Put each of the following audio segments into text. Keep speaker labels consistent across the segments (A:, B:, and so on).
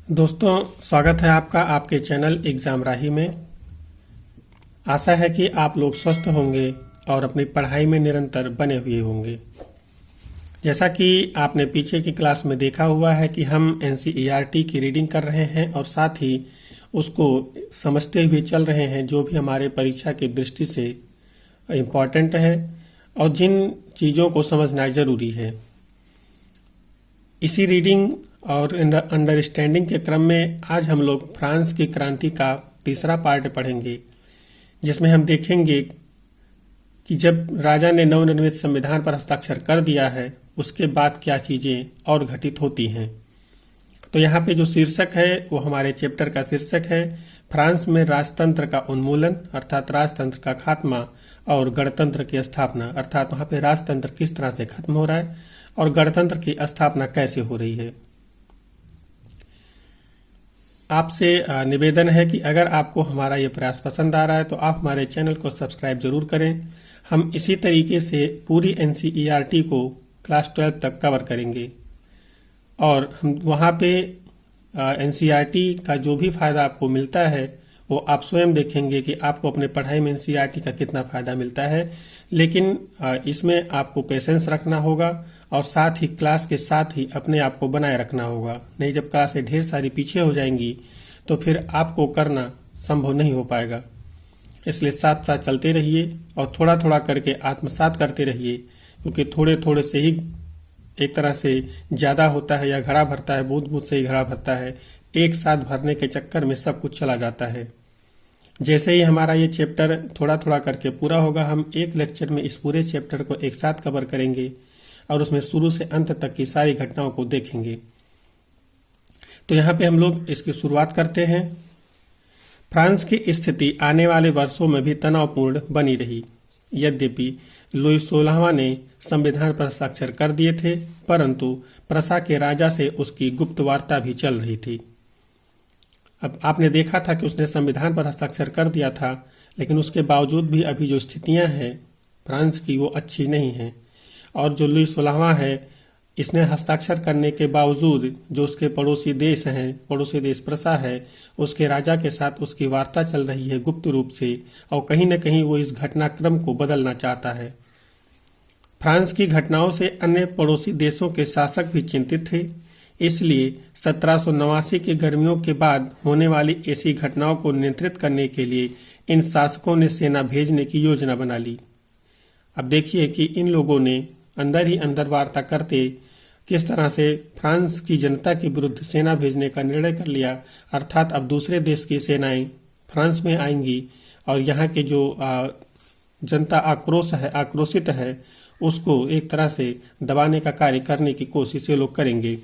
A: दोस्तों, स्वागत है आपका आपके चैनल एग्ज़ाम राही में। आशा है कि आप लोग स्वस्थ होंगे और अपनी पढ़ाई में निरंतर बने हुए होंगे। जैसा कि आपने पीछे की क्लास में देखा हुआ है कि हम एनसीईआरटी की रीडिंग कर रहे हैं और साथ ही उसको समझते हुए चल रहे हैं, जो भी हमारे परीक्षा की दृष्टि से इम्पॉर्टेंट है और जिन चीज़ों को समझना ज़रूरी है। इसी रीडिंग और अंडरस्टैंडिंग के क्रम में आज हम लोग फ्रांस की क्रांति का तीसरा पार्ट पढ़ेंगे, जिसमें हम देखेंगे कि जब राजा ने नवनिर्मित संविधान पर हस्ताक्षर कर दिया है उसके बाद क्या चीज़ें और घटित होती हैं। तो यहाँ पे जो शीर्षक है वो हमारे चैप्टर का शीर्षक है फ्रांस में राजतंत्र का उन्मूलन, अर्थात राजतंत्र का खात्मा और गणतंत्र की स्थापना, अर्थात वहाँ पे राजतंत्र किस तरह से खत्म हो रहा है और गणतंत्र की स्थापना कैसे हो रही है। आपसे निवेदन है कि अगर आपको हमारा ये प्रयास पसंद आ रहा है तो आप हमारे चैनल को सब्सक्राइब जरूर करें। हम इसी तरीके से पूरी एनसीईआरटी को क्लास 12 तक कवर करेंगे और हम वहाँ पे एनसीईआरटी का जो भी फ़ायदा आपको मिलता है वो आप स्वयं देखेंगे कि आपको अपने पढ़ाई में एनसीईआरटी का कितना फ़ायदा मिलता है। लेकिन इसमें आपको पेशेंस रखना होगा और साथ ही क्लास के साथ ही अपने आप को बनाए रखना होगा। नहीं, जब क्लासें ढेर सारी पीछे हो जाएंगी तो फिर आपको करना संभव नहीं हो पाएगा। इसलिए साथ साथ चलते रहिए और थोड़ा थोड़ा करके आत्मसात करते रहिए, क्योंकि थोड़े थोड़े से ही एक तरह से ज़्यादा होता है या घड़ा भरता है, बूंद बूंद से ही घड़ा भरता है। एक साथ भरने के चक्कर में सब कुछ चला जाता है। जैसे ही हमारा ये चैप्टर थोड़ा थोड़ा करके पूरा होगा, हम एक लेक्चर में इस पूरे चैप्टर को एक साथ कवर करेंगे और उसमें शुरू से अंत तक की सारी घटनाओं को देखेंगे। तो यहाँ पे हम लोग इसकी शुरुआत करते हैं। फ्रांस की स्थिति आने वाले वर्षों में भी तनावपूर्ण बनी रही। यद्यपि लुई 16वां ने संविधान पर हस्ताक्षर कर दिए थे, परंतु प्रसा के राजा से उसकी गुप्त वार्ता भी चल रही थी। अब आपने देखा था कि उसने संविधान पर हस्ताक्षर कर दिया था, लेकिन उसके बावजूद भी अभी जो स्थितियां हैं फ्रांस की वो अच्छी नहीं हैं। और जो लुई 16वां है, इसने हस्ताक्षर करने के बावजूद जो उसके पड़ोसी देश हैं, पड़ोसी देश प्रसा है, उसके राजा के साथ उसकी वार्ता चल रही है गुप्त रूप से, और कहीं न कहीं वो इस घटनाक्रम को बदलना चाहता है। फ्रांस की घटनाओं से अन्य पड़ोसी देशों के शासक भी चिंतित थे। इसलिए 1789 की गर्मियों के बाद होने वाली ऐसी घटनाओं को नियंत्रित करने के लिए इन शासकों ने सेना भेजने की योजना बना ली। अब देखिए कि इन लोगों ने अंदर ही अंदर वार्ता करते किस तरह से फ्रांस की जनता के विरुद्ध सेना भेजने का निर्णय कर लिया। अर्थात अब दूसरे देश की सेनाएं फ्रांस में आएंगी और यहाँ के जो जनता आक्रोशित है उसको एक तरह से दबाने का कार्य करने की कोशिश ये लोग करेंगे।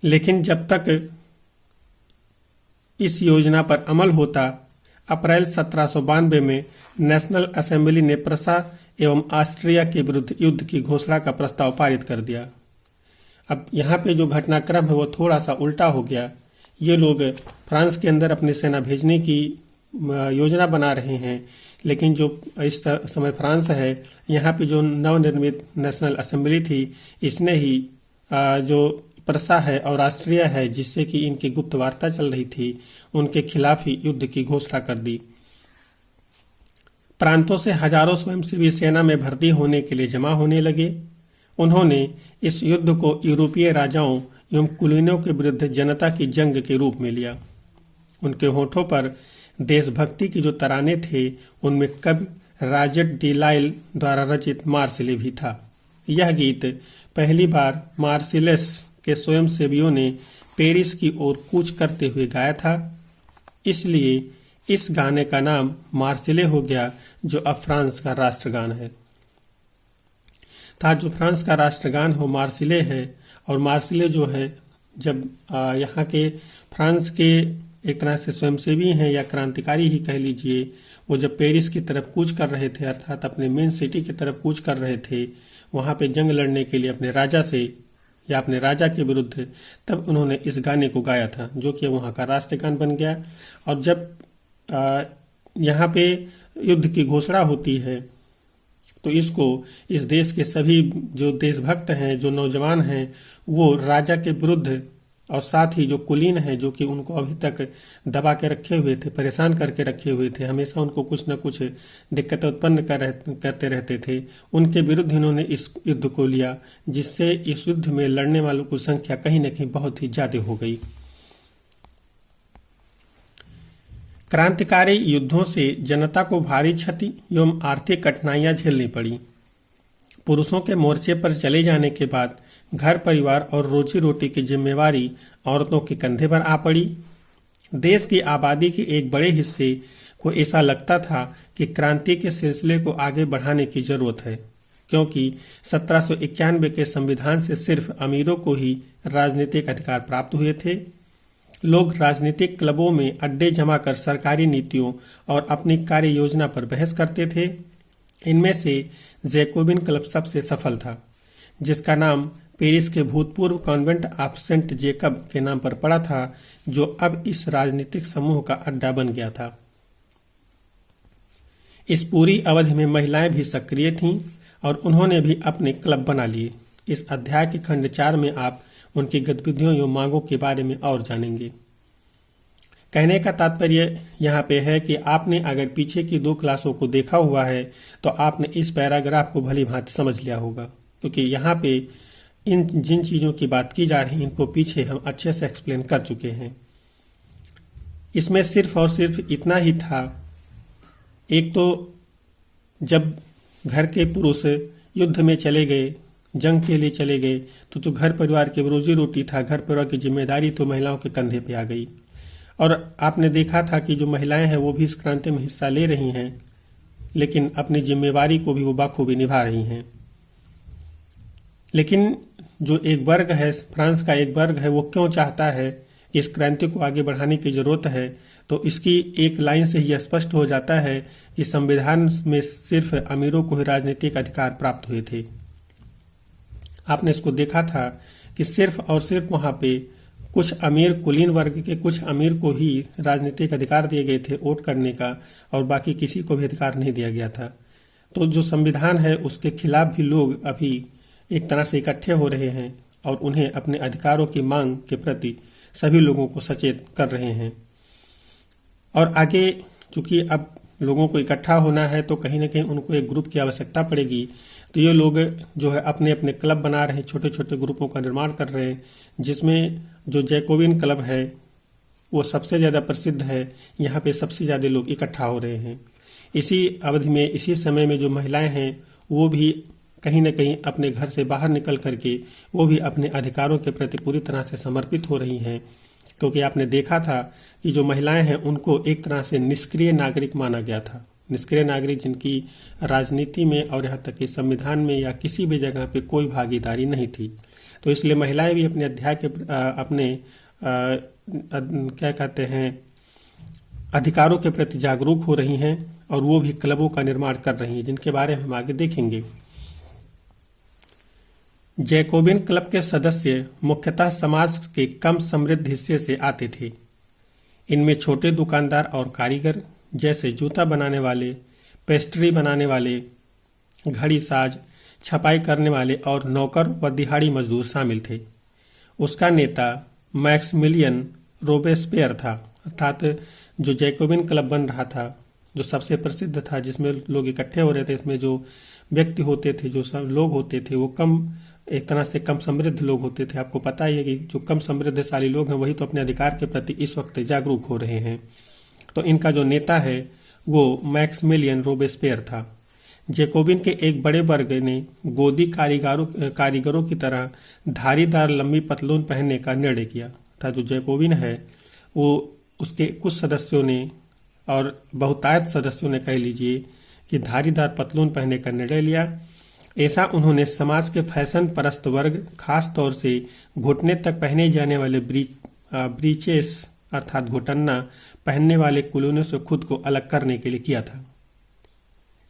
A: लेकिन जब तक इस योजना पर अमल होता, अप्रैल 1792 में नेशनल असेंबली ने प्रसा एवं ऑस्ट्रिया के विरुद्ध युद्ध की घोषणा का प्रस्ताव पारित कर दिया। अब यहाँ पे जो घटनाक्रम है वो थोड़ा सा उल्टा हो गया। ये लोग फ्रांस के अंदर अपनी सेना भेजने की योजना बना रहे हैं, लेकिन जो इस समय फ्रांस है, यहाँ पे जो नवनिर्मित नेशनल असेंबली थी, इसने ही जो प्रसा है और ऑस्ट्रिया है, जिससे कि इनकी गुप्त वार्ता चल रही थी, उनके खिलाफ ही युद्ध की घोषणा कर दी। प्रांतों से हजारों स्वयंसेवी सेना में भर्ती होने के लिए जमा होने लगे। उन्होंने इस युद्ध को यूरोपीय राजाओं एवं कुलीनों के विरुद्ध जनता की जंग के रूप में लिया। उनके होठों पर देशभक्ति की जो तराने थे, उनमें कवि राजट दी लाइल द्वारा रचित मार्सिले भी था। यह गीत पहली बार मार्सिलेस के स्वयंसेवियों ने पेरिस की ओर कूच करते हुए गाया था। इसलिए इस गाने का नाम मार्सिले हो गया, जो अब फ्रांस का राष्ट्रगान है। था जो फ्रांस का राष्ट्रगान हो मार्सिले है। और मार्सिले जो है, जब यहाँ के फ्रांस के एक तरह से स्वयंसेवी हैं या क्रांतिकारी ही कह लीजिए, वो जब पेरिस की तरफ कूच कर रहे थे, अर्थात अपने मेन सिटी की तरफ कूच कर रहे थे, वहाँ पे जंग लड़ने के लिए अपने राजा से या अपने राजा के विरुद्ध, तब उन्होंने इस गाने को गाया था, जो कि वहाँ का राष्ट्रगान बन गया। और जब यहाँ पे युद्ध की घोषणा होती है तो इसको इस देश के सभी जो देशभक्त हैं, जो नौजवान हैं, वो राजा के विरुद्ध और साथ ही जो कुलीन हैं, जो कि उनको अभी तक दबा के रखे हुए थे, परेशान करके रखे हुए थे, हमेशा उनको कुछ न कुछ दिक्कतें उत्पन्न करते रहते थे, उनके विरुद्ध इन्होंने इस युद्ध को लिया, जिससे इस युद्ध में लड़ने वालों की संख्या कहीं न कहीं बहुत ही ज़्यादा हो गई। क्रांतिकारी युद्धों से जनता को भारी क्षति एवं आर्थिक कठिनाइयां झेलनी पड़ी। पुरुषों के मोर्चे पर चले जाने के बाद घर परिवार और रोजी रोटी की जिम्मेवारी औरतों के कंधे पर आ पड़ी। देश की आबादी के एक बड़े हिस्से को ऐसा लगता था कि क्रांति के सिलसिले को आगे बढ़ाने की जरूरत है, क्योंकि 1791 के संविधान से सिर्फ अमीरों को ही राजनीतिक अधिकार प्राप्त हुए थे। लोग राजनीतिक क्लबों में अड्डे जमाकर सरकारी नीतियों और अपनी कार्य योजना पर बहस करते थे। इनमें से जैकोबिन क्लब सबसे सफल था, जिसका नाम पेरिस के भूतपूर्व कॉन्वेंट ऑफ सेंट जेकब के नाम पर पड़ा था, जो अब इस राजनीतिक समूह का अड्डा बन गया था। इस पूरी अवधि में महिलाएं भी सक्रिय थीं और उन्होंने भी अपने क्लब बना लिए। इस अध्याय के खंड 4 में आप उनकी गतिविधियों एवं मांगों के बारे में और जानेंगे। कहने का तात्पर्य यहाँ पे है कि आपने अगर पीछे की 2 क्लासों को देखा हुआ है तो आपने इस पैराग्राफ को भली भांति समझ लिया होगा, क्योंकि यहाँ पे इन जिन चीज़ों की बात की जा रही है इनको पीछे हम अच्छे से एक्सप्लेन कर चुके हैं। इसमें सिर्फ और सिर्फ इतना ही था, एक तो जब घर के पुरुष युद्ध में चले गए, जंग के लिए चले गए, तो जो घर परिवार की रोजी रोटी था, घर परिवार की जिम्मेदारी तो महिलाओं के कंधे पे आ गई। और आपने देखा था कि जो महिलाएं हैं वो भी इस क्रांति में हिस्सा ले रही हैं, लेकिन अपनी जिम्मेवारी को भी वो बाखूबी निभा रही हैं। लेकिन जो एक वर्ग है, फ्रांस का एक वर्ग है, वो क्यों चाहता है कि इस क्रांति को आगे बढ़ाने की ज़रूरत है, तो इसकी एक लाइन से ही स्पष्ट हो जाता है कि संविधान में सिर्फ अमीरों को ही राजनीतिक अधिकार प्राप्त हुए थे। आपने इसको देखा था कि सिर्फ और सिर्फ वहाँ पे कुछ अमीर कुलीन वर्ग के कुछ अमीर को ही राजनीतिक अधिकार दिए गए थे वोट करने का, और बाकी किसी को भी अधिकार नहीं दिया गया था। तो जो संविधान है उसके खिलाफ भी लोग अभी एक तरह से इकट्ठे हो रहे हैं और उन्हें अपने अधिकारों की मांग के प्रति सभी लोगों को सचेत कर रहे हैं। और आगे चूंकि अब लोगों को इकट्ठा होना है तो कहीं ना कहीं उनको एक ग्रुप की आवश्यकता पड़ेगी, तो ये लोग जो है अपने अपने क्लब बना रहे हैं, छोटे छोटे ग्रुपों का निर्माण कर रहे हैं, जिसमें जो जैकोबिन क्लब है वो सबसे ज़्यादा प्रसिद्ध है। यहाँ पे सबसे ज़्यादा लोग इकट्ठा हो रहे हैं। इसी अवधि में, इसी समय में जो महिलाएं हैं वो भी कहीं ना कहीं अपने घर से बाहर निकल करके वो भी अपने अधिकारों के प्रति पूरी तरह से समर्पित हो रही हैं, क्योंकि आपने देखा था कि जो महिलाएं हैं उनको एक तरह से निष्क्रिय नागरिक माना गया था। निष्क्रिय नागरिक जिनकी राजनीति में और यहाँ तक कि संविधान में या किसी भी जगह पे कोई भागीदारी नहीं थी। तो इसलिए महिलाएं भी अपने अध्याय के अपने क्या कहते हैं अधिकारों के प्रति जागरूक हो रही हैं और वो भी क्लबों का निर्माण कर रही हैं, जिनके बारे में हम आगे देखेंगे। जैकोबिन क्लब के सदस्य मुख्यतः समाज के कम समृद्ध हिस्से से आते थे। इनमें छोटे दुकानदार और कारीगर जैसे जूता बनाने वाले, पेस्ट्री बनाने वाले, घड़ी साज, छपाई करने वाले और नौकर व दिहाड़ी मजदूर शामिल थे। उसका नेता मैक्सिमिलियन रोबेस्पियर था, अर्थात जो जैकोबिन क्लब बन रहा था, जो सबसे प्रसिद्ध था, जिसमें लोग इकट्ठे हो रहे थे, इसमें जो व्यक्ति होते थे, जो सब लोग होते थे, वो एक तरह से कम समृद्ध लोग होते थे। आपको पता ही है कि जो कम समृद्धशाली लोग हैं वही तो अपने अधिकार के प्रति इस वक्त जागरूक हो रहे हैं। तो इनका जो नेता है वो मैक्सिमिलियन रोबेस्पियर था। जैकोबिन के एक बड़े वर्ग ने गोदी कारीगरों की तरह धारीदार लंबी पतलून पहनने का निर्णय किया था। जो जैकोबिन है वो उसके कुछ सदस्यों ने और बहुतायत सदस्यों ने कह लीजिए कि धारीदार पतलून पहनने का निर्णय लिया। ऐसा उन्होंने समाज के फैशन परस्त वर्ग, खास तौर से घुटने तक पहने जाने वाले ब्रीचेस अर्थात घुटन्ना पहनने वाले कुलीनों से खुद को अलग करने के लिए किया था।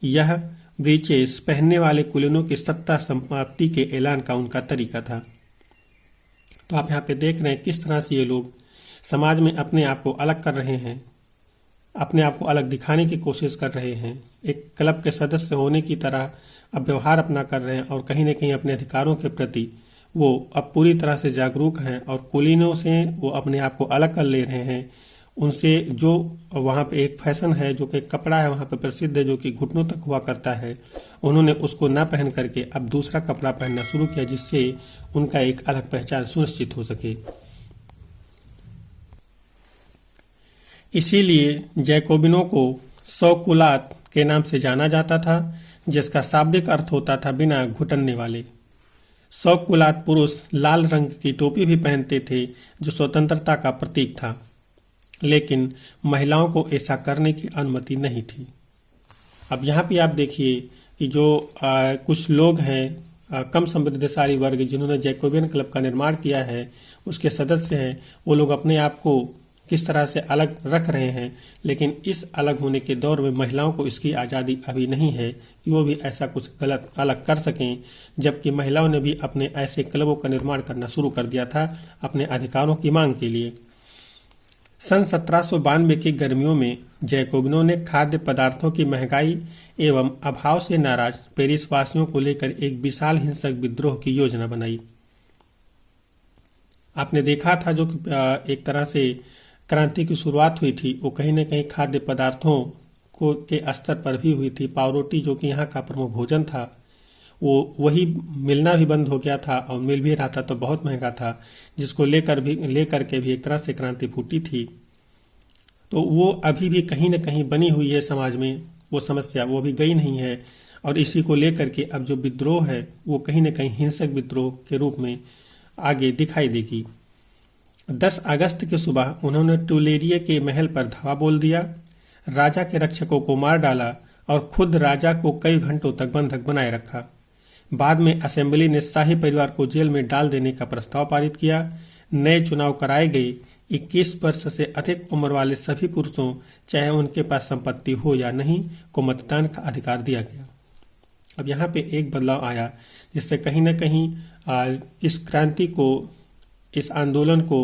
A: यह ब्रीचेस पहनने वाले कुलीनों की सत्ता समाप्ति के ऐलान का उनका तरीका था। तो आप यहाँ पे देख रहे हैं किस तरह से ये लोग समाज में अपने आप को अलग कर रहे हैं, अपने आप को अलग दिखाने की कोशिश कर रहे हैं, एक क्लब के सदस्य होने की तरह अब व्यवहार अपना कर रहे हैं और कहीं न कहीं अपने अधिकारों के प्रति वो अब पूरी तरह से जागरूक हैं और कुलीनों से वो अपने आप को अलग कर ले रहे हैं। उनसे जो वहाँ पे एक फैशन है, जो कि कपड़ा है वहाँ पे प्रसिद्ध है, जो कि घुटनों तक हुआ करता है, उन्होंने उसको ना पहन करके अब दूसरा कपड़ा पहनना शुरू किया, जिससे उनका एक अलग पहचान सुनिश्चित हो सके। इसीलिए जैकोबिनों को सौकुलात के नाम से जाना जाता था, जिसका शाब्दिक अर्थ होता था बिना घुटनने वाले। सौकुलात पुरुष लाल रंग की टोपी भी पहनते थे, जो स्वतंत्रता का प्रतीक था, लेकिन महिलाओं को ऐसा करने की अनुमति नहीं थी। अब यहाँ पे आप देखिए कि जो कुछ लोग हैं कम समृद्धशाली वर्ग, जिन्होंने जैकोबियन क्लब का निर्माण किया है, उसके सदस्य हैं, वो लोग अपने आप को किस तरह से अलग रख रहे हैं, लेकिन इस अलग होने के दौर में महिलाओं को इसकी आज़ादी अभी नहीं है कि वो भी ऐसा कुछ गलत अलग कर सकें, जबकि महिलाओं ने भी अपने ऐसे क्लबों का निर्माण करना शुरू कर दिया था अपने अधिकारों की मांग के लिए। सन 1792 की गर्मियों में जैकोबिनों ने खाद्य पदार्थों की महंगाई एवं अभाव से नाराज पेरिस वासियों को लेकर एक विशाल हिंसक विद्रोह की योजना बनाई। आपने देखा था जो एक तरह से क्रांति की शुरुआत हुई थी, वो कहीं न कहीं खाद्य पदार्थों को के स्तर पर भी हुई थी। पावरोटी जो कि यहाँ का प्रमुख भोजन था, वो वही मिलना भी बंद हो गया था, और मिल भी रहा था तो बहुत महंगा था, जिसको लेकर के भी एक तरह से क्रांति फूटी थी। तो वो अभी भी कहीं न कहीं बनी हुई है समाज में, वो समस्या वो भी गई नहीं है, और इसी को लेकर के अब जो विद्रोह है वो कहीं न कहीं हिंसक विद्रोह के रूप में आगे दिखाई देगी। 10 अगस्त की सुबह उन्होंने टुलेरिये के महल पर धावा बोल दिया, राजा के रक्षकों को मार डाला और खुद राजा को कई घंटों तक बंधक बनाए रखा। बाद में असेंबली ने शाही परिवार को जेल में डाल देने का प्रस्ताव पारित किया। नए चुनाव कराए गए। 21 वर्ष से अधिक उम्र वाले सभी पुरुषों, चाहे उनके पास संपत्ति हो या नहीं, को मतदान का अधिकार दिया गया। अब यहाँ पे एक बदलाव आया, जिससे कहीं न कहीं इस क्रांति को, इस आंदोलन को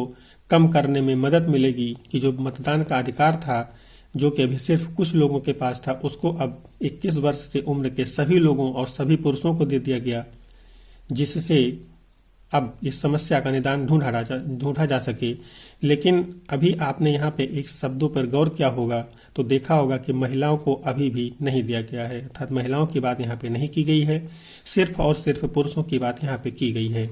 A: कम करने में मदद मिलेगी कि जो मतदान का अधिकार था, जो कि अभी सिर्फ कुछ लोगों के पास था, उसको अब 21 वर्ष से उम्र के सभी लोगों और सभी पुरुषों को दे दिया गया, जिससे अब इस समस्या का निदान ढूंढा जा सके। लेकिन अभी आपने यहाँ पे एक शब्दों पर गौर किया होगा तो देखा होगा कि महिलाओं को अभी भी नहीं दिया गया है, अर्थात महिलाओं की बात यहाँ पे नहीं की गई है, सिर्फ और सिर्फ पुरुषों की बात यहाँ पे की गई है।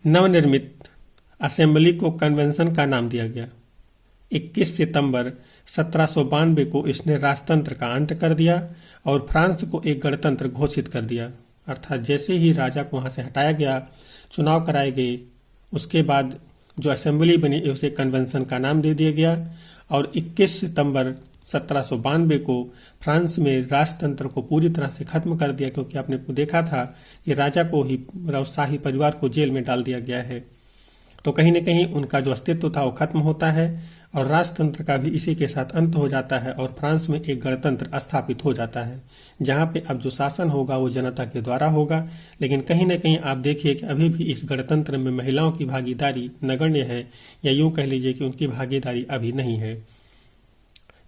A: नवनिर्मित असेंबली को कन्वेंशन का नाम दिया गया। 21 सितंबर 1792 को इसने राजतंत्र का अंत कर दिया और फ्रांस को एक गणतंत्र घोषित कर दिया। अर्थात जैसे ही राजा को वहाँ से हटाया गया, चुनाव कराए गए, उसके बाद जो असेंबली बनी उसे कन्वेंशन का नाम दे दिया गया और 21 सितंबर 1792 को फ्रांस में राजतंत्र को पूरी तरह से खत्म कर दिया, क्योंकि आपने देखा था कि राजा को ही, शाही परिवार को जेल में डाल दिया गया है। तो कहीं न कहीं उनका जो अस्तित्व था वो खत्म होता है और राजतंत्र का भी इसी के साथ अंत हो जाता है और फ्रांस में एक गणतंत्र स्थापित हो जाता है, जहाँ पे अब जो शासन होगा वो जनता के द्वारा होगा। लेकिन कहीं न कहीं आप देखिए कि अभी भी इस गणतंत्र में महिलाओं की भागीदारी नगण्य है, या यूँ कह लीजिए कि उनकी भागीदारी अभी नहीं है।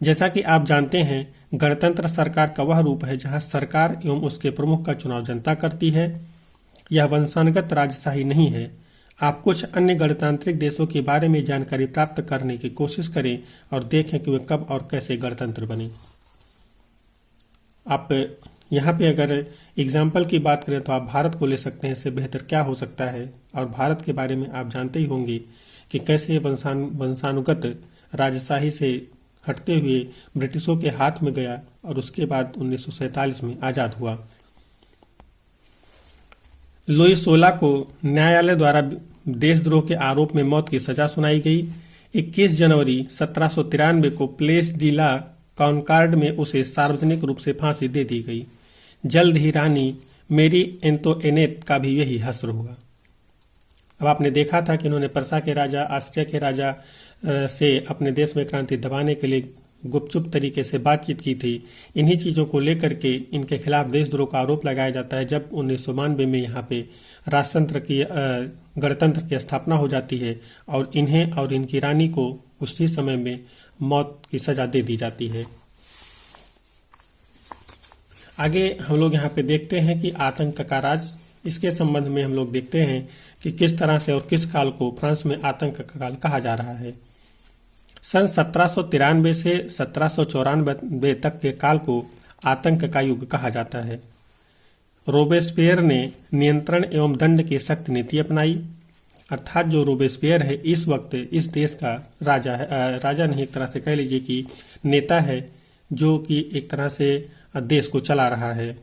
A: जैसा कि आप जानते हैं, गणतंत्र सरकार का वह रूप है जहाँ सरकार एवं उसके प्रमुख का चुनाव जनता करती है। यह वंशानुगत राजशाही नहीं है। आप कुछ अन्य गणतांत्रिक देशों के बारे में जानकारी प्राप्त करने की कोशिश करें और देखें कि वे कब और कैसे गणतंत्र बने। आप यहाँ पे अगर एग्जाम्पल की बात करें तो आप भारत को ले सकते हैं, इससे बेहतर क्या हो सकता है। और भारत के बारे में आप जानते ही होंगे कि कैसे वंशानुगत राजशाही से हटते हुए ब्रिटिशों के हाथ में गया और उसके बाद 1947 में आज़ाद हुआ। लुई 16 को न्यायालय द्वारा देशद्रोह के आरोप में मौत की सजा सुनाई गई। 21 जनवरी 1793 को प्लेस डी ला कॉनकॉर्ड में उसे सार्वजनिक रूप से फांसी दे दी गई। जल्द ही रानी मेरी एंतोइनेट का भी यही हश्र हुआ। अब आपने देखा था कि उन्होंने पर्सा के राजा, ऑस्ट्रिया के राजा से अपने देश में क्रांति दबाने के लिए गुपचुप तरीके से बातचीत की थी। इन्हीं चीज़ों को लेकर के इनके खिलाफ देशद्रोह का आरोप लगाया जाता है। जब 1992 में यहाँ पे राजतंत्र की गणतंत्र की स्थापना हो जाती है और इन्हें और इनकी रानी को उसी समय में मौत की सज़ा दे दी जाती है। आगे हम लोग यहाँ पे देखते हैं कि आतंक का राज, इसके संबंध में हम लोग देखते हैं कि किस तरह से और किस काल को फ्रांस में आतंक का काल कहा जा रहा है। सन 1793 से 1794 तक के काल को आतंक का युग कहा जाता है। रोबेस्पियर ने नियंत्रण एवं दंड की सख्त नीति अपनाई, अर्थात जो रोबेस्पियर है इस वक्त इस देश का राजा है, राजा नहीं एक तरह से कह लीजिए कि नेता है, जो कि एक तरह से देश को चला रहा है।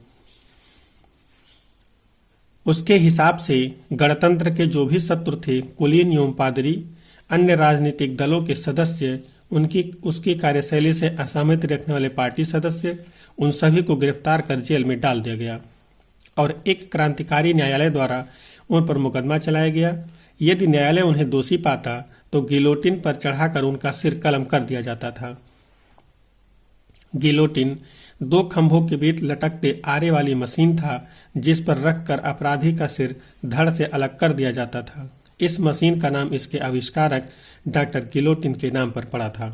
A: उसके हिसाब से गणतंत्र के जो भी शत्रु थे, कुलीन एवं पादरी, अन्य राजनीतिक दलों के सदस्य, उसकी कार्यशैली से असहमति रखने वाले पार्टी सदस्य, उन सभी को गिरफ्तार कर जेल में डाल दिया गया और एक क्रांतिकारी न्यायालय द्वारा उन पर मुकदमा चलाया गया। यदि न्यायालय उन्हें दोषी पाता तो गिलोटिन पर चढ़ाकर उनका सिर कलम कर दिया जाता था। गिलोटिन 2 खंभों के बीच लटकते आरे वाली मशीन था, जिस पर रखकर अपराधी का सिर धड़ से अलग कर दिया जाता था। इस मशीन का नाम इसके आविष्कारक डॉक्टर गिलोटिन के नाम पर पड़ा था।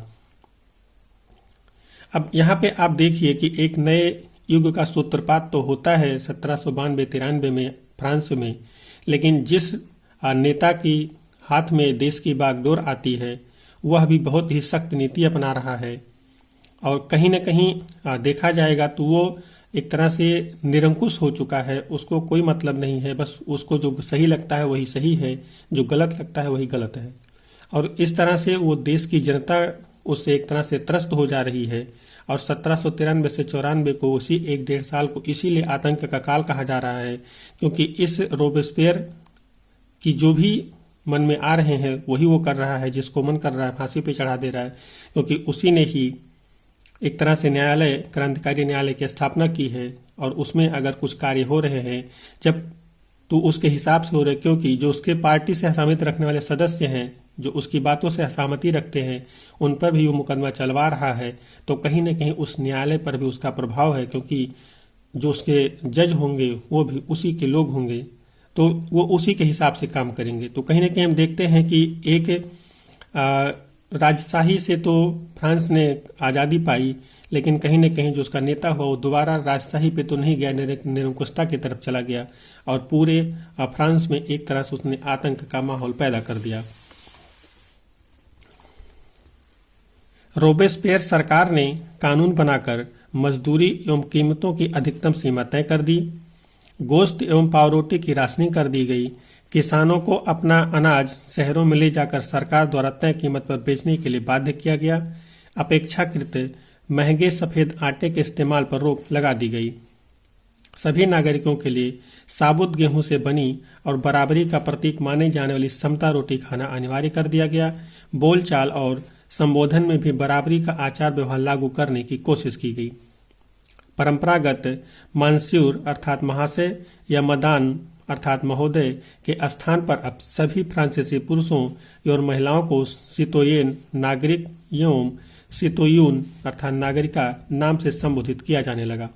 A: अब यहाँ पे आप देखिए कि एक नए युग का सूत्रपात तो होता है 1792-93 में फ्रांस में, लेकिन जिस नेता की हाथ में देश की बागडोर आती है वह भी बहुत ही सख्त नीति अपना रहा है और कहीं न कहीं देखा जाएगा तो वो एक तरह से निरंकुश हो चुका है। उसको कोई मतलब नहीं है, बस उसको जो सही लगता है वही सही है, जो गलत लगता है वही गलत है। और इस तरह से वो देश की जनता उससे एक तरह से त्रस्त हो जा रही है। और 1793 से 94 को उसी 1-1.5 साल को इसीलिए आतंक का काल कहा जा रहा है, क्योंकि इस रोबेस्पियर की जो भी मन में आ रहे हैं वही वो कर रहा है, जिसको मन कर रहा है फांसी पे चढ़ा दे रहा है, क्योंकि उसी ने ही एक तरह से न्यायालय, क्रांतिकारी न्यायालय की स्थापना की है और उसमें अगर कुछ कार्य हो रहे हैं जब तो उसके हिसाब से हो रहे, क्योंकि जो उसके पार्टी से असहमति रखने वाले सदस्य हैं, जो उसकी बातों से असहमति रखते हैं, उन पर भी वो मुकदमा चलवा रहा है, तो कहीं ना कहीं उस न्यायालय पर भी उसका प्रभाव है, क्योंकि जो उसके जज होंगे वो भी उसी के लोग होंगे, तो वो उसी के हिसाब से काम करेंगे। तो कहीं ना कहीं हम देखते हैं कि एक राजशाही से तो फ्रांस ने आज़ादी पाई, लेकिन कहीं न कहीं जो उसका नेता हुआ वो दोबारा राजशाही पे तो नहीं गया, निरंकुशता की तरफ चला गया और पूरे फ्रांस में एक तरह से उसने आतंक का माहौल पैदा कर दिया। रोबेस्पियर सरकार ने कानून बनाकर मजदूरी एवं कीमतों की अधिकतम सीमा तय कर दी, गोश्त एवं पावरोटी की राशनी कर दी गई, किसानों को अपना अनाज शहरों में ले जाकर सरकार द्वारा तय कीमत पर बेचने के लिए बाध्य किया गया, अपेक्षाकृत महंगे सफ़ेद आटे के इस्तेमाल पर रोक लगा दी गई, सभी नागरिकों के लिए साबुत गेहूं से बनी और बराबरी का प्रतीक माने जाने वाली समता रोटी खाना अनिवार्य कर दिया गया, बोलचाल और संबोधन में भी बराबरी का आचार व्यवहार लागू करने की कोशिश की गई। परंपरागत मानस्यूर अर्थात महाशय या मदान अर्थात महोदय के स्थान पर अब सभी फ्रांसीसी पुरुषों और महिलाओं को सितोयेन नागरिक एवं सितोयून अर्थात नागरिका नाम से संबोधित किया जाने लगा।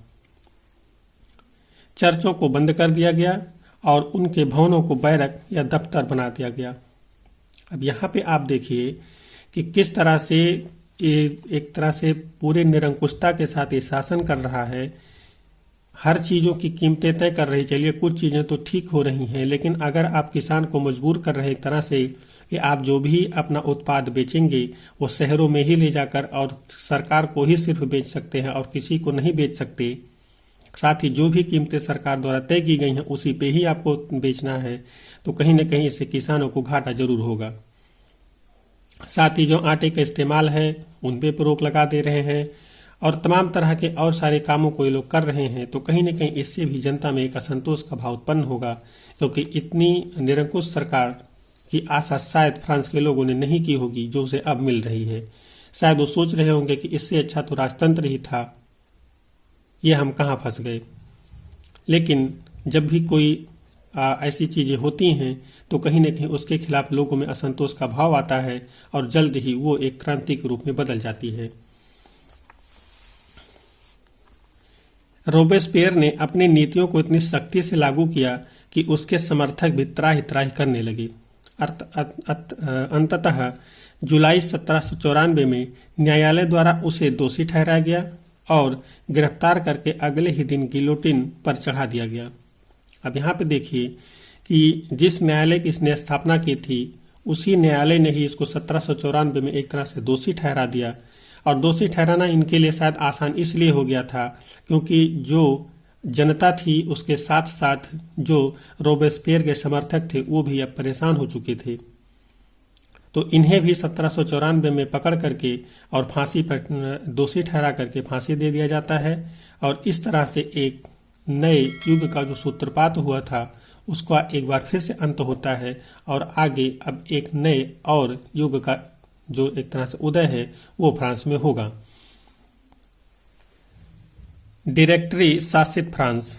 A: चर्चों को बंद कर दिया गया और उनके भवनों को बैरक या दफ्तर बना दिया गया। अब यहाँ पे आप देखिए कि किस तरह से एक तरह से पूरे निरंकुशता के साथ ये शासन कर रहा है, हर चीज़ों की कीमतें तय कर रही। चलिए कुछ चीज़ें तो ठीक हो रही हैं, लेकिन अगर आप किसान को मजबूर कर रहे एक तरह से कि आप जो भी अपना उत्पाद बेचेंगे वो शहरों में ही ले जाकर और सरकार को ही सिर्फ बेच सकते हैं और किसी को नहीं बेच सकते, साथ ही जो भी कीमतें सरकार द्वारा तय की गई हैं उसी पे ही आपको बेचना है, तो कहीं ना कहीं इससे किसानों को घाटा जरूर होगा। साथ ही जो आटे का इस्तेमाल है उन पे रोक लगा दे रहे हैं और तमाम तरह के और सारे कामों को ये लोग कर रहे हैं, तो कहीं न कहीं इससे भी जनता में एक असंतोष का भाव उत्पन्न होगा, क्योंकि इतनी निरंकुश सरकार की आशा शायद फ्रांस के लोगों ने नहीं की होगी जो उसे अब मिल रही है। शायद वो सोच रहे होंगे कि इससे अच्छा तो राजतंत्र ही था, ये हम कहाँ फंस गए। लेकिन जब भी कोई ऐसी चीज़ें होती हैं तो कहीं न कहीं उसके खिलाफ लोगों में असंतोष का भाव आता है और जल्द ही वो एक क्रांति के रूप में बदल जाती है। रोबेस्पियर ने अपनी नीतियों को इतनी सख्ती से लागू किया कि उसके समर्थक भी त्राही त्राही करने लगे। अंततः जुलाई 1794 में न्यायालय द्वारा उसे दोषी ठहराया गया और गिरफ्तार करके अगले ही दिन गिलोटिन पर चढ़ा दिया गया। अब यहाँ पे देखिए कि जिस न्यायालय की इसने स्थापना की थी उसी न्यायालय ने ही इसको 1794 में एक तरह से दोषी ठहरा दिया। और दोषी ठहराना इनके लिए शायद आसान इसलिए हो गया था क्योंकि जो जनता थी उसके साथ साथ जो रोबेस्पियर के समर्थक थे वो भी अब परेशान हो चुके थे। तो इन्हें भी 1794 में पकड़ करके और फांसी पर दोषी ठहरा करके फांसी दे दिया जाता है। और इस तरह से एक नए युग का जो सूत्रपात हुआ था उसका एक बार फिर से अंत होता है और आगे अब एक नए और युग का जो एक तरह से उदय है वो फ्रांस में होगा। डायरेक्टरी शासित फ्रांस।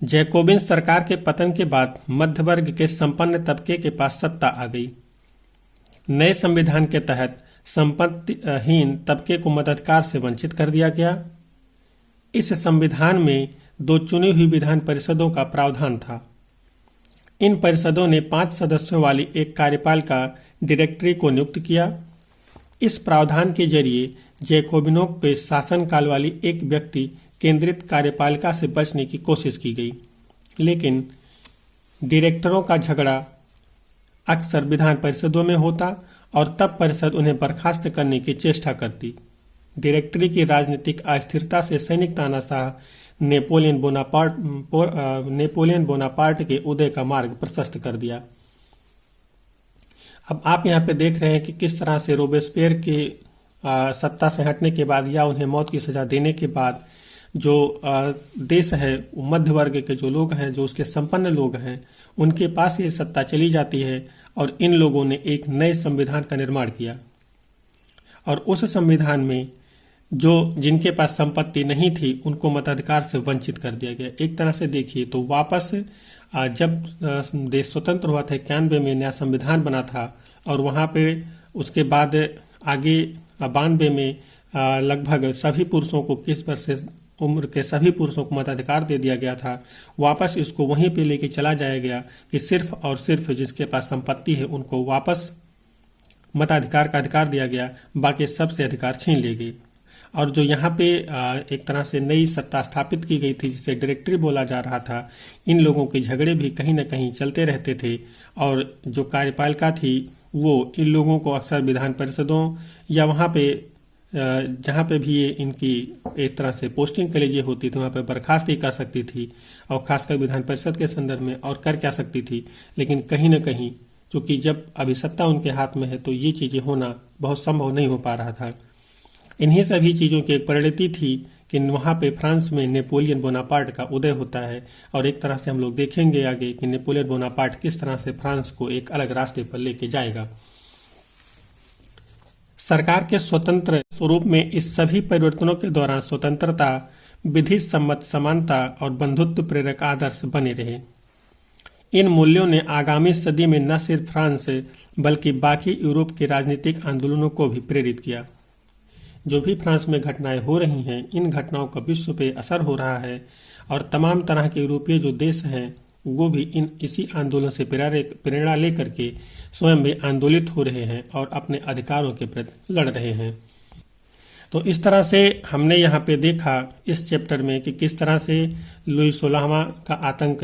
A: जैकोबिन सरकार के पतन के बाद मध्य वर्ग के संपन्न तबके के पास सत्ता आ गई। नए संविधान के तहत संपत्तिहीन तबके को मताधिकार से वंचित कर दिया गया। इस संविधान में 2 चुनी हुई विधान परिषदों का प्रावधान था। इन परिषदों ने 5 सदस्यों वाली एक कार्यपालिका डायरेक्टरी को नियुक्त किया। इस प्रावधान के जरिए जैकोबिनों पे शासनकाल वाली एक व्यक्ति केंद्रित कार्यपालिका से बचने की कोशिश की गई, लेकिन डायरेक्टरों का झगड़ा अक्सर विधान परिषदों में होता और तब परिषद उन्हें बर्खास्त करने की चेष्टा करती। डायरेक्टरी की राजनीतिक अस्थिरता से सैनिक तानाशाह नेपोलियन बोनापार्ट के उदय का मार्ग प्रशस्त कर दिया। अब आप यहाँ पे देख रहे हैं कि किस तरह से रोबेस्पियर के सत्ता से हटने के बाद या उन्हें मौत की सजा देने के बाद जो देश है मध्य वर्ग के जो लोग हैं, जो उसके संपन्न लोग हैं, उनके पास ये सत्ता चली जाती है और इन लोगों ने एक नए संविधान का निर्माण किया। और उस संविधान में जो जिनके पास संपत्ति नहीं थी उनको मताधिकार से वंचित कर दिया गया। एक तरह से देखिए तो वापस जब देश स्वतंत्र हुआ था 91 में नया संविधान बना था और वहाँ पे उसके बाद आगे 92 में लगभग सभी पुरुषों को 21 वर्ष से उम्र के सभी पुरुषों को मताधिकार दे दिया गया था। वापस इसको वहीं पे लेके चला जाया गया कि सिर्फ और सिर्फ जिसके पास संपत्ति है उनको वापस मताधिकार का अधिकार दिया गया, बाकी सबसे अधिकार छीन लिए गए। और जो यहाँ पे एक तरह से नई सत्ता स्थापित की गई थी जिसे डायरेक्टरी बोला जा रहा था, इन लोगों के झगड़े भी कहीं ना कहीं चलते रहते थे। और जो कार्यपालिका थी वो इन लोगों को अक्सर विधान परिषदों या वहाँ पे जहाँ पे भी ये इनकी एक तरह से पोस्टिंग कलेजिए होती थी वहाँ पे बर्खास्त ही कर सकती थी और खासकर विधान परिषद के संदर्भ में और कर क्या सकती थी। लेकिन कहीं ना कहीं क्योंकि जब अभी सत्ता उनके हाथ में है तो ये चीज़ें होना बहुत संभव नहीं हो पा रहा था। इन्हीं सभी चीज़ों की एक परिणति थी कि वहाँ पे फ्रांस में नेपोलियन बोनापार्ट का उदय होता है। और एक तरह से हम लोग देखेंगे आगे कि नेपोलियन बोनापार्ट किस तरह से फ्रांस को एक अलग रास्ते पर लेके जाएगा। सरकार के स्वतंत्र स्वरूप में इस सभी परिवर्तनों के दौरान स्वतंत्रता, विधि सम्मत समानता और बंधुत्व प्रेरक आदर्श बने रहे। इन मूल्यों ने आगामी सदी में न सिर्फ फ्रांस बल्कि बाकी यूरोप के राजनीतिक आंदोलनों को भी प्रेरित किया। जो भी फ्रांस में घटनाएं हो रही हैं, इन घटनाओं का विश्व पे असर हो रहा है और तमाम तरह के यूरोपीय जो देश हैं वो भी इसी आंदोलन से प्रेरणा लेकर के स्वयं भी आंदोलित हो रहे हैं और अपने अधिकारों के प्रति लड़ रहे हैं। तो इस तरह से हमने यहाँ पे देखा इस चैप्टर में कि किस तरह से लुई 16वां का आतंक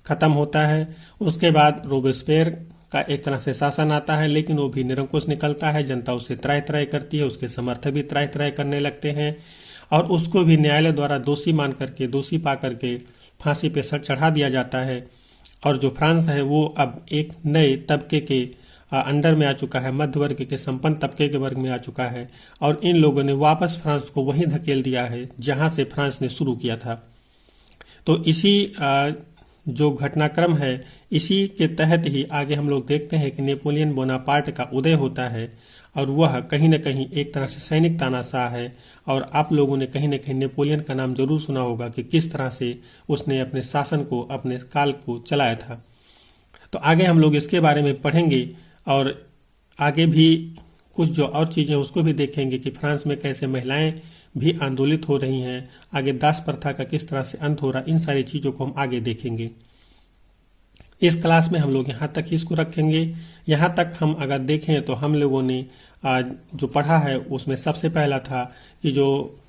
A: खत्म होता है। उसके बाद रोबेस्पियर का एक तरह से शासन आता है, लेकिन वो भी निरंकुश निकलता है। जनता उससे त्राय त्राय करती है, उसके समर्थक भी त्राय त्राय करने लगते हैं और उसको भी न्यायालय द्वारा दोषी मान करके, दोषी पा करके फांसी पे चढ़ा दिया जाता है। और जो फ्रांस है वो अब एक नए तबके के अंडर में आ चुका है, मध्य वर्ग के संपन्न तबके के वर्ग में आ चुका है और इन लोगों ने वापस फ्रांस को वहीं धकेल दिया है जहां से फ्रांस ने शुरू किया था। तो इसी जो घटनाक्रम है इसी के तहत ही आगे हम लोग देखते हैं कि नेपोलियन बोनापार्ट का उदय होता है और वह कहीं न कहीं एक तरह से सैनिक तानाशाह है। और आप लोगों ने कहीं न कहीं नेपोलियन का नाम जरूर सुना होगा कि किस तरह से उसने अपने शासन को, अपने काल को चलाया था। तो आगे हम लोग इसके बारे में पढ़ेंगे और आगे भी कुछ जो और चीज़ें उसको भी देखेंगे कि फ्रांस में कैसे महिलाएं भी आंदोलित हो रही हैं, आगे दास प्रथा का किस तरह से अंत हो रहा, इन सारी चीज़ों को हम आगे देखेंगे। इस क्लास में हम लोग यहाँ तक ही इसको रखेंगे। यहाँ तक हम अगर देखें तो हम लोगों ने आज जो पढ़ा है उसमें सबसे पहला था कि जो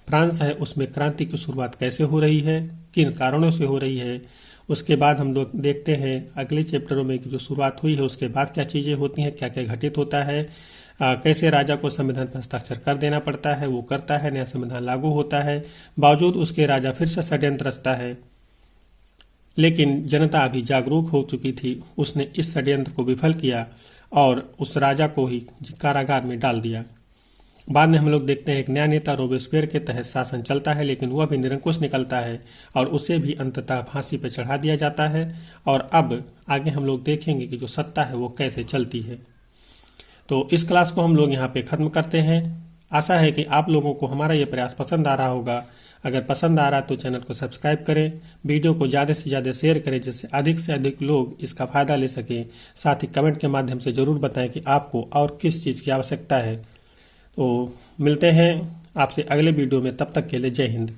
A: फ्रांस है उसमें क्रांति की शुरुआत कैसे हो रही है, किन कारणों से हो रही है। उसके बाद हम लोग देखते हैं अगले चैप्टरों में कि जो शुरुआत हुई है उसके बाद क्या चीज़ें होती हैं, क्या क्या घटित होता है, कैसे राजा को संविधान पर हस्ताक्षर कर देना पड़ता है, वो करता है, नया संविधान लागू होता है, बावजूद उसके राजा फिर से षड्यंत्र रचता है, लेकिन जनता अभी जागरूक हो चुकी थी, उसने इस षड्यंत्र को विफल किया और उस राजा को ही कारागार में डाल दिया। बाद में हम लोग देखते हैं एक नया नेता रोबेस्पियर के तहत शासन चलता है, लेकिन वह भी निरंकुश निकलता है और उसे भी अंततः फांसी पर चढ़ा दिया जाता है। और अब आगे हम लोग देखेंगे कि जो सत्ता है वो कैसे चलती है। तो इस क्लास को हम लोग यहाँ पे ख़त्म करते हैं। आशा है कि आप लोगों को हमारा ये प्रयास पसंद आ रहा होगा। अगर पसंद आ रहा तो चैनल को सब्सक्राइब करें, वीडियो को ज़्यादा से ज़्यादा शेयर करें जिससे अधिक से अधिक लोग इसका फ़ायदा ले सकें। साथ ही कमेंट के माध्यम से ज़रूर बताएं कि आपको और किस चीज़ की आवश्यकता है। तो मिलते हैं आपसे अगले वीडियो में, तब तक के लिए जय हिंद।